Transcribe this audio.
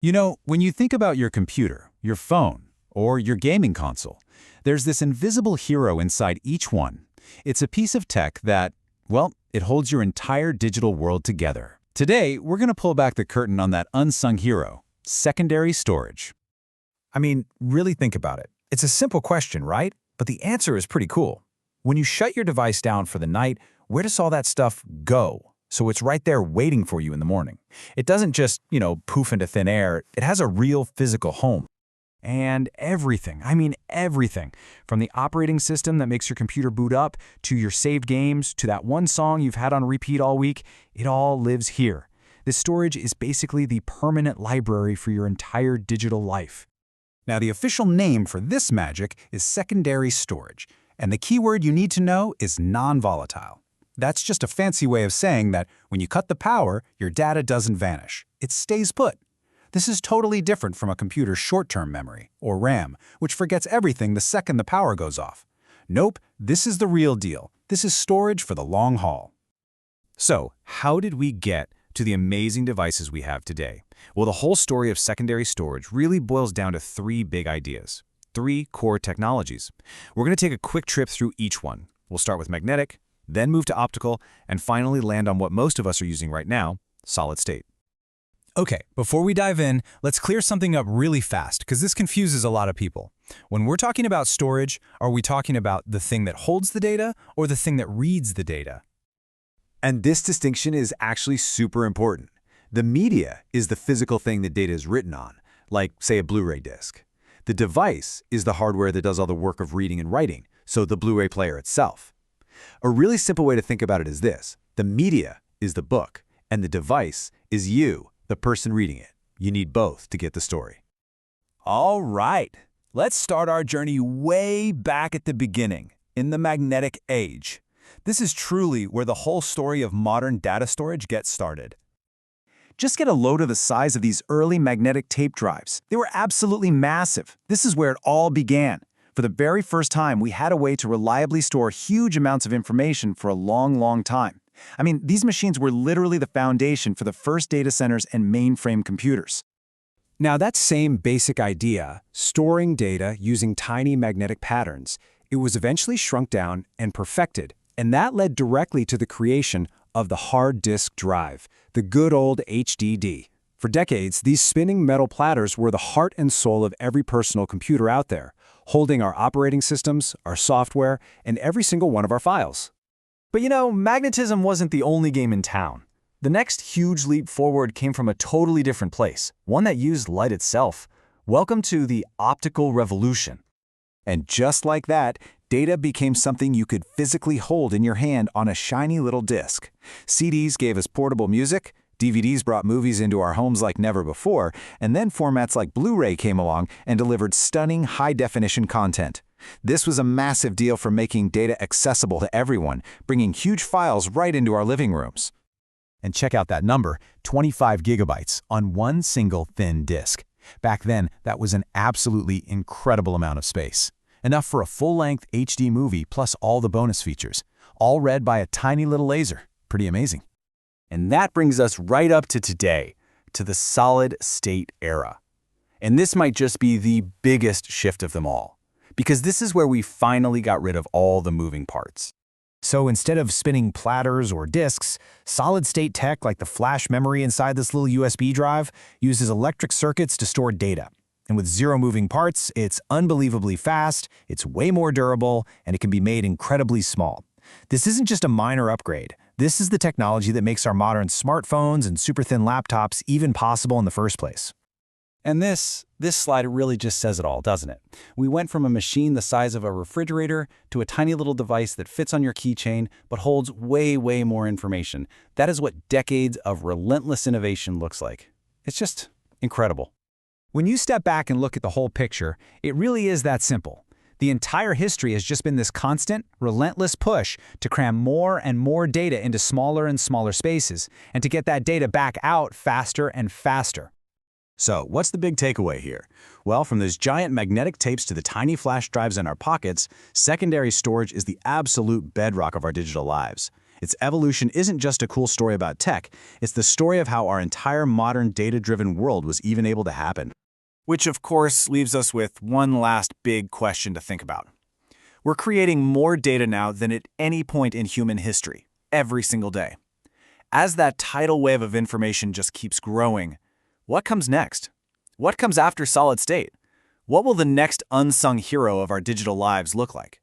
You know, when you think about your computer, your phone, or your gaming console, there's this invisible hero inside each one. It's a piece of tech that, well, it holds your entire digital world together. Today, we're going to pull back the curtain on that unsung hero, secondary storage. I mean, really think about it. It's a simple question, right? But the answer is pretty cool. When you shut your device down for the night, where does all that stuff go? So it's right there waiting for you in the morning. It doesn't just, poof into thin air. It has a real physical home. And everything, I mean everything, from the operating system that makes your computer boot up, to your saved games, to that one song you've had on repeat all week, it all lives here. This storage is basically the permanent library for your entire digital life. Now, the official name for this magic is secondary storage, and the keyword you need to know is non-volatile. That's just a fancy way of saying that when you cut the power, your data doesn't vanish. It stays put. This is totally different from a computer's short-term memory, or RAM, which forgets everything the second the power goes off. Nope, this is the real deal. This is storage for the long haul. So, how did we get to the amazing devices we have today? Well, the whole story of secondary storage really boils down to three big ideas, three core technologies. We're going to take a quick trip through each one. We'll start with magnetic, then move to optical, and finally land on what most of us are using right now, solid state. Okay, before we dive in, let's clear something up really fast, because this confuses a lot of people. When we're talking about storage, are we talking about the thing that holds the data or the thing that reads the data? And this distinction is actually super important. The media is the physical thing that data is written on, like, say, a Blu-ray disc. The device is the hardware that does all the work of reading and writing, so the Blu-ray player itself. A really simple way to think about it is this. The media is the book, and the device is you, the person reading it. You need both to get the story. All right, let's start our journey way back at the beginning, in the magnetic age. This is truly where the whole story of modern data storage gets started. Just get a load of the size of these early magnetic tape drives. They were absolutely massive. This is where it all began. For the very first time, we had a way to reliably store huge amounts of information for a long, long time. I mean, these machines were literally the foundation for the first data centers and mainframe computers. Now, that same basic idea, storing data using tiny magnetic patterns, it was eventually shrunk down and perfected, and that led directly to the creation of the hard disk drive, the good old HDD. For decades, these spinning metal platters were the heart and soul of every personal computer out there, holding our operating systems, our software, and every single one of our files. But magnetism wasn't the only game in town. The next huge leap forward came from a totally different place, one that used light itself. Welcome to the optical revolution. And just like that, data became something you could physically hold in your hand on a shiny little disc. CDs gave us portable music, DVDs brought movies into our homes like never before, and then formats like Blu-ray came along and delivered stunning high-definition content. This was a massive deal for making data accessible to everyone, bringing huge files right into our living rooms. And check out that number, 25 gigabytes on one single thin disk. Back then, that was an absolutely incredible amount of space. Enough for a full-length HD movie plus all the bonus features, all read by a tiny little laser. Pretty amazing. And that brings us right up to today, to the solid state era. And this might just be the biggest shift of them all, because this is where we finally got rid of all the moving parts. So instead of spinning platters or disks, solid-state tech like the flash memory inside this little USB drive uses electric circuits to store data. And with zero moving parts, it's unbelievably fast, it's way more durable, and it can be made incredibly small. This isn't just a minor upgrade. This is the technology that makes our modern smartphones and super-thin laptops even possible in the first place. And this slide really just says it all, doesn't it? We went from a machine the size of a refrigerator to a tiny little device that fits on your keychain but holds way, way more information. That is what decades of relentless innovation looks like. It's just incredible. When you step back and look at the whole picture, it really is that simple. The entire history has just been this constant, relentless push to cram more and more data into smaller and smaller spaces, and to get that data back out faster and faster. So, what's the big takeaway here? Well, from those giant magnetic tapes to the tiny flash drives in our pockets, secondary storage is the absolute bedrock of our digital lives. Its evolution isn't just a cool story about tech, it's the story of how our entire modern data-driven world was even able to happen. Which, of course, leaves us with one last big question to think about. We're creating more data now than at any point in human history, every single day. As that tidal wave of information just keeps growing, what comes next? What comes after solid state? What will the next unsung hero of our digital lives look like?